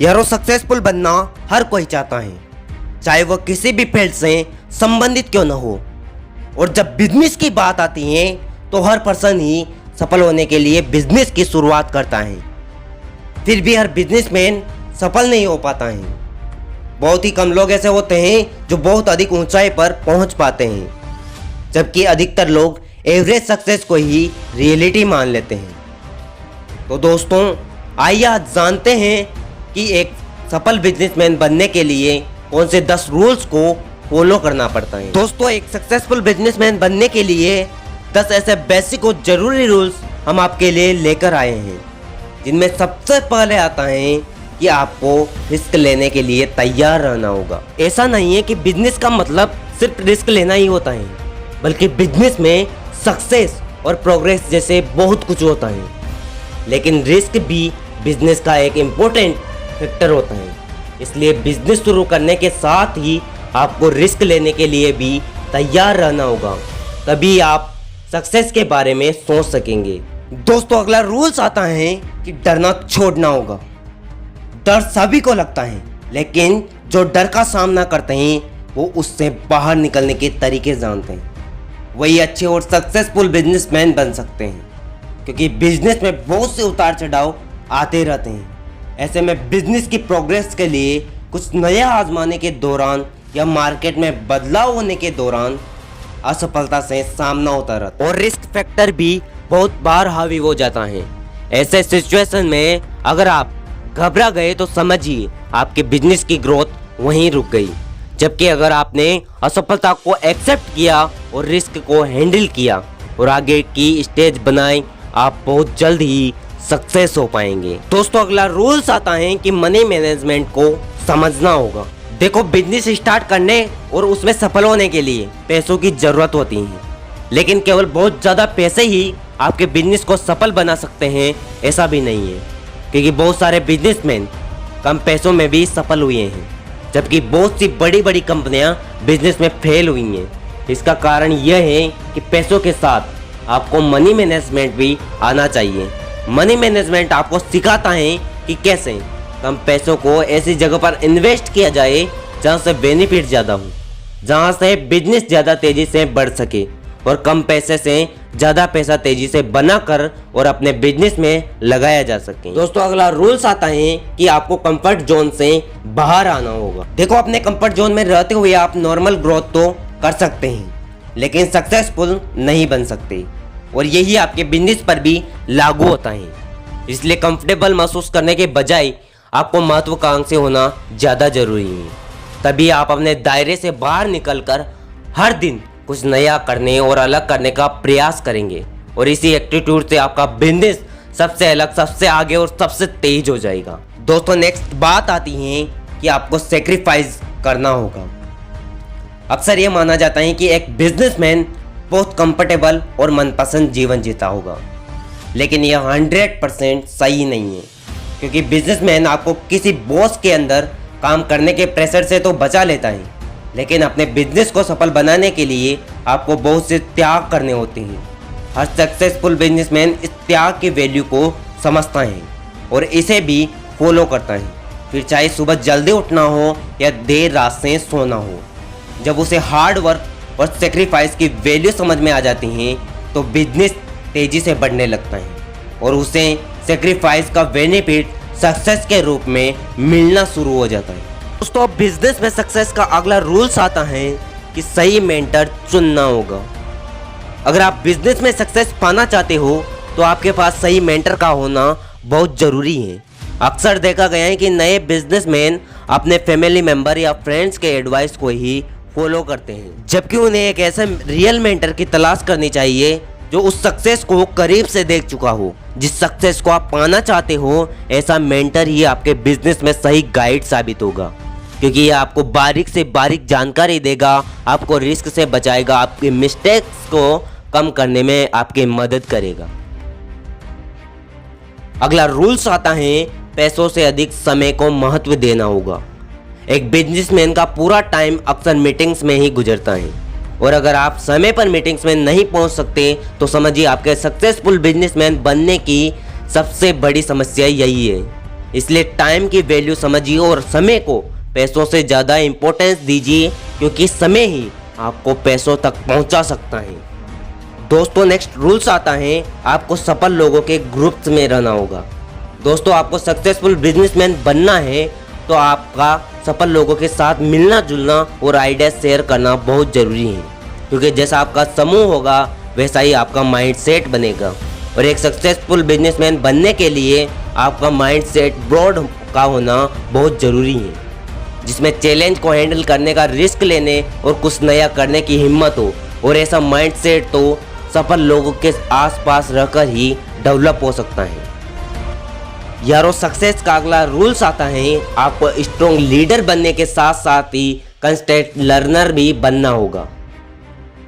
यारो सक्सेसफुल बनना हर कोई चाहता है, चाहे वह किसी भी फील्ड से संबंधित क्यों न हो। और जब बिजनेस की बात आती है तो हर पर्सन ही सफल होने के लिए बिजनेस की शुरुआत करता है। फिर भी हर बिजनेसमैन सफल नहीं हो पाता है। बहुत ही कम लोग ऐसे होते हैं जो बहुत अधिक ऊंचाई पर पहुंच पाते हैं, जबकि अधिकतर लोग एवरेज सक्सेस को ही रियलिटी मान लेते हैं। तो दोस्तों, आइए आज जानते हैं कि एक सफल बिजनेसमैन बनने के लिए कौन से 10 रूल्स को फॉलो करना पड़ता है। दोस्तों, एक सक्सेसफुल बिजनेसमैन बनने के लिए 10 ऐसे बेसिक और जरूरी रूल्स हम आपके लिए लेकर आए हैं, जिनमें सबसे पहले आता है कि आपको रिस्क लेने के लिए तैयार रहना होगा। ऐसा नहीं है कि बिजनेस का मतलब सिर्फ रिस्क लेना ही होता है, बल्कि बिजनेस में सक्सेस और प्रोग्रेस जैसे बहुत कुछ होता है। लेकिन रिस्क भी बिजनेस का एक इम्पोर्टेंट फैक्टर होता है। इसलिए बिजनेस शुरू करने के साथ ही आपको रिस्क लेने के लिए भी तैयार रहना होगा, तभी आप सक्सेस के बारे में सोच सकेंगे। दोस्तों, अगला रूल्स आता है कि डरना छोड़ना होगा। डर सभी को लगता है, लेकिन जो डर का सामना करते हैं वो उससे बाहर निकलने के तरीके जानते हैं। वही अच्छे और सक्सेसफुल बिजनेसमैन बन सकते हैं, क्योंकि बिजनेस में बहुत से उतार चढ़ाव आते रहते हैं। ऐसे में बिजनेस की प्रोग्रेस के लिए कुछ नया आजमाने के दौरान या मार्केट में बदलाव होने के दौरान असफलता से सामना होता रहता है और रिस्क फैक्टर भी बहुत बार हावी हो जाता है। ऐसे सिचुएशन में अगर आप घबरा गए तो समझिए आपके बिजनेस की ग्रोथ वहीं रुक गई। जबकि अगर आपने असफलता को एक्सेप्ट किया और रिस्क को हैंडल किया और आगे की स्टेज बनाई, आप बहुत जल्द ही सक्सेस हो पाएंगे। दोस्तों, अगला रूल्स आता है कि मनी मैनेजमेंट को समझना होगा। देखो, बिजनेस स्टार्ट करने और उसमें सफल होने के लिए पैसों की जरूरत होती है, लेकिन केवल बहुत ज़्यादा पैसे ही आपके बिजनेस को सफल बना सकते हैं ऐसा भी नहीं है, क्योंकि बहुत सारे बिजनेसमैन कम पैसों में भी सफल हुए हैं, जबकि बहुत सी बड़ी बड़ी कंपनियां बिजनेस में फेल हुई हैं। इसका कारण यह है कि पैसों के साथ आपको मनी मैनेजमेंट भी आना चाहिए। मनी मैनेजमेंट आपको सिखाता है कि कैसे कम पैसों को ऐसी जगह पर इन्वेस्ट किया जाए जहां से बेनिफिट ज़्यादा हो, जहां से बिजनेस ज़्यादा तेज़ी से बढ़ सके और कम पैसे से ज़्यादा पैसा तेज़ी से बनाकर और अपने बिजनेस में लगाया जा सके। दोस्तों, अगला रूल्स आता है कि आपको कंफर्ट जोन से बाहर आना होगा। देखो, अपने कंफर्ट जोन में रहते हुए आप नॉर्मल ग्रोथ तो कर सकते हैं, लेकिन सक्सेसफुल नहीं बन सकते, और यही आपके बिजनेस पर भी लागू होता है। इसलिए कंफर्टेबल महसूस करने के बजाय आपको महत्वाकांक्षी होना ज़्यादा जरूरी है। तभी आप अपने दायरे से बाहर निकलकर हर दिन कुछ नया करने और अलग करने का प्रयास करेंगे, और इसी एटीट्यूड से आपका बिजनेस सबसे अलग, सबसे आगे और सबसे तेज हो जाएगा। दोस्तों, नेक्स्ट बात आती है कि आपको सेक्रीफाइस करना होगा। अक्सर ये माना जाता है कि एक बिजनेसमैन बहुत कंफर्टेबल और मनपसंद जीवन जीता होगा, लेकिन यह 100% सही नहीं है, क्योंकि बिजनेसमैन आपको किसी बॉस के अंदर काम करने के प्रेशर से तो बचा लेता है, लेकिन अपने बिजनेस को सफल बनाने के लिए आपको बहुत से त्याग करने होते हैं। हर सक्सेसफुल बिजनेसमैन इस त्याग की वैल्यू को समझता है और इसे भी फॉलो करता है, फिर चाहे सुबह जल्दी उठना हो या देर रात से सोना हो। जब उसे हार्ड वर्क और सेक्रीफाइस की वैल्यू समझ में आ जाती है तो बिजनेस तेजी से बढ़ने लगता है और उसे सेक्रीफाइस का बेनिफिट सक्सेस के रूप में मिलना शुरू हो जाता है। दोस्तों, बिजनेस में सक्सेस का अगला रूल्स आता है कि सही मेंटर चुनना होगा। अगर आप बिजनेस में सक्सेस पाना चाहते हो तो आपके पास सही मेंटर का होना बहुत ज़रूरी है। अक्सर देखा गया है कि नए बिजनेसमैन अपने फैमिली मेम्बर या फ्रेंड्स के एडवाइस को ही फॉलो करते हैं, जबकि उन्हें एक ऐसे रियल मेंटर की तलाश करनी चाहिए जो उस सक्सेस को करीब से देख चुका हो। जिस सक्सेस को आप पाना चाहते हो, ऐसा मेंटर ही आपके बिजनेस में सही गाइड साबित होगा, क्योंकि ये आपको बारीक से बारीक जानकारी देगा, आपको रिस्क से बचाएगा, आपके मिस्टेक्स को कम करने में आपकी मदद करेगा। अगला रूल्स आता है पैसों से अधिक समय को महत्व देना होगा। एक बिजनेसमैन का पूरा टाइम अक्सर मीटिंग्स में ही गुजरता है, और अगर आप समय पर मीटिंग्स में नहीं पहुंच सकते तो समझिए आपके सक्सेसफुल बिजनेसमैन बनने की सबसे बड़ी समस्या यही है। इसलिए टाइम की वैल्यू समझिए और समय को पैसों से ज़्यादा इम्पोर्टेंस दीजिए, क्योंकि समय ही आपको पैसों तक पहुंचा सकता है। दोस्तों नेक्स्ट रूल्स आता है, आपको सफल लोगों के ग्रुप्स में रहना होगा। दोस्तों आपको सक्सेसफुल बिजनेसमैन बनना है तो आपका सफल लोगों के साथ मिलना जुलना और आइडिया शेयर करना बहुत ज़रूरी है, क्योंकि जैसा आपका समूह होगा वैसा ही आपका माइंडसेट बनेगा। और एक सक्सेसफुल बिजनेसमैन बनने के लिए आपका माइंडसेट ब्रॉड का होना बहुत ज़रूरी है, जिसमें चैलेंज को हैंडल करने का, रिस्क लेने और कुछ नया करने की हिम्मत हो। और ऐसा माइंडसेट तो सफल लोगों के आसपास रहकर ही डेवलप हो सकता है। यारों सक्सेस का अगला रूल्स आता है, आपको स्ट्रॉन्ग लीडर बनने के साथ साथ ही कंस्टेंट लर्नर भी बनना होगा।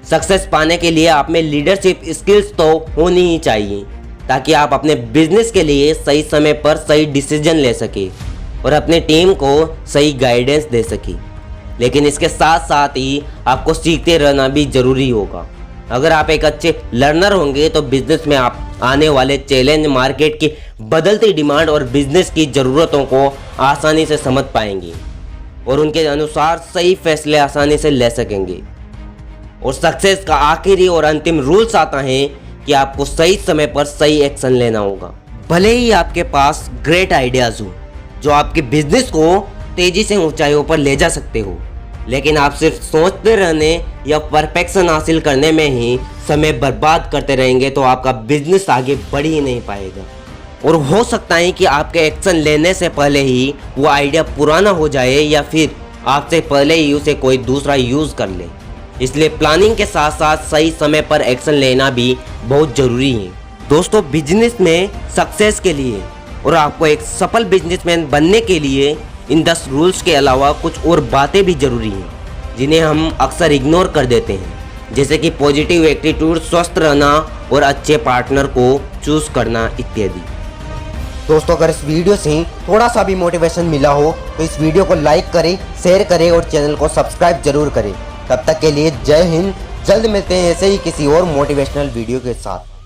सक्सेस पाने के लिए आप में लीडरशिप स्किल्स तो होनी ही चाहिए, ताकि आप अपने बिजनेस के लिए सही समय पर सही डिसीजन ले सके और अपने टीम को सही गाइडेंस दे सके। लेकिन इसके साथ साथ ही आपको सीखते रहना भी ज़रूरी होगा। अगर आप एक अच्छे लर्नर होंगे तो बिजनेस में आप आने वाले चैलेंज, मार्केट की बदलती डिमांड और बिजनेस की ज़रूरतों को आसानी से समझ पाएंगे और उनके अनुसार सही फैसले आसानी से ले सकेंगे। और सक्सेस का आखिरी और अंतिम रूल्स आता है कि आपको सही समय पर सही एक्शन लेना होगा। भले ही आपके पास ग्रेट आइडियाज़ हो जो आपके बिजनेस को तेज़ी से ऊंचाइयों पर ले जा सकते हो, लेकिन आप सिर्फ सोचते रहने या परफेक्शन हासिल करने में ही समय बर्बाद करते रहेंगे तो आपका बिजनेस आगे बढ़ ही नहीं पाएगा। और हो सकता है कि आपके एक्शन लेने से पहले ही वो आइडिया पुराना हो जाए या फिर आपसे पहले ही उसे कोई दूसरा यूज़ कर ले। इसलिए प्लानिंग के साथ साथ सही समय पर एक्शन लेना भी बहुत ज़रूरी है। दोस्तों बिजनेस में सक्सेस के लिए और आपको एक सफल बिजनेसमैन बनने के लिए इन 10 रूल्स के अलावा कुछ और बातें भी ज़रूरी हैं, जिन्हें हम अक्सर इग्नोर कर देते हैं, जैसे कि पॉजिटिव एटीट्यूड, स्वस्थ रहना और अच्छे पार्टनर को चूज़ करना इत्यादि। दोस्तों अगर इस वीडियो से थोड़ा सा भी मोटिवेशन मिला हो तो इस वीडियो को लाइक करें, शेयर करें और चैनल को सब्सक्राइब जरूर करें। तब तक के लिए जय हिंद। जल्द मिलते हैं ऐसे ही किसी और मोटिवेशनल वीडियो के साथ।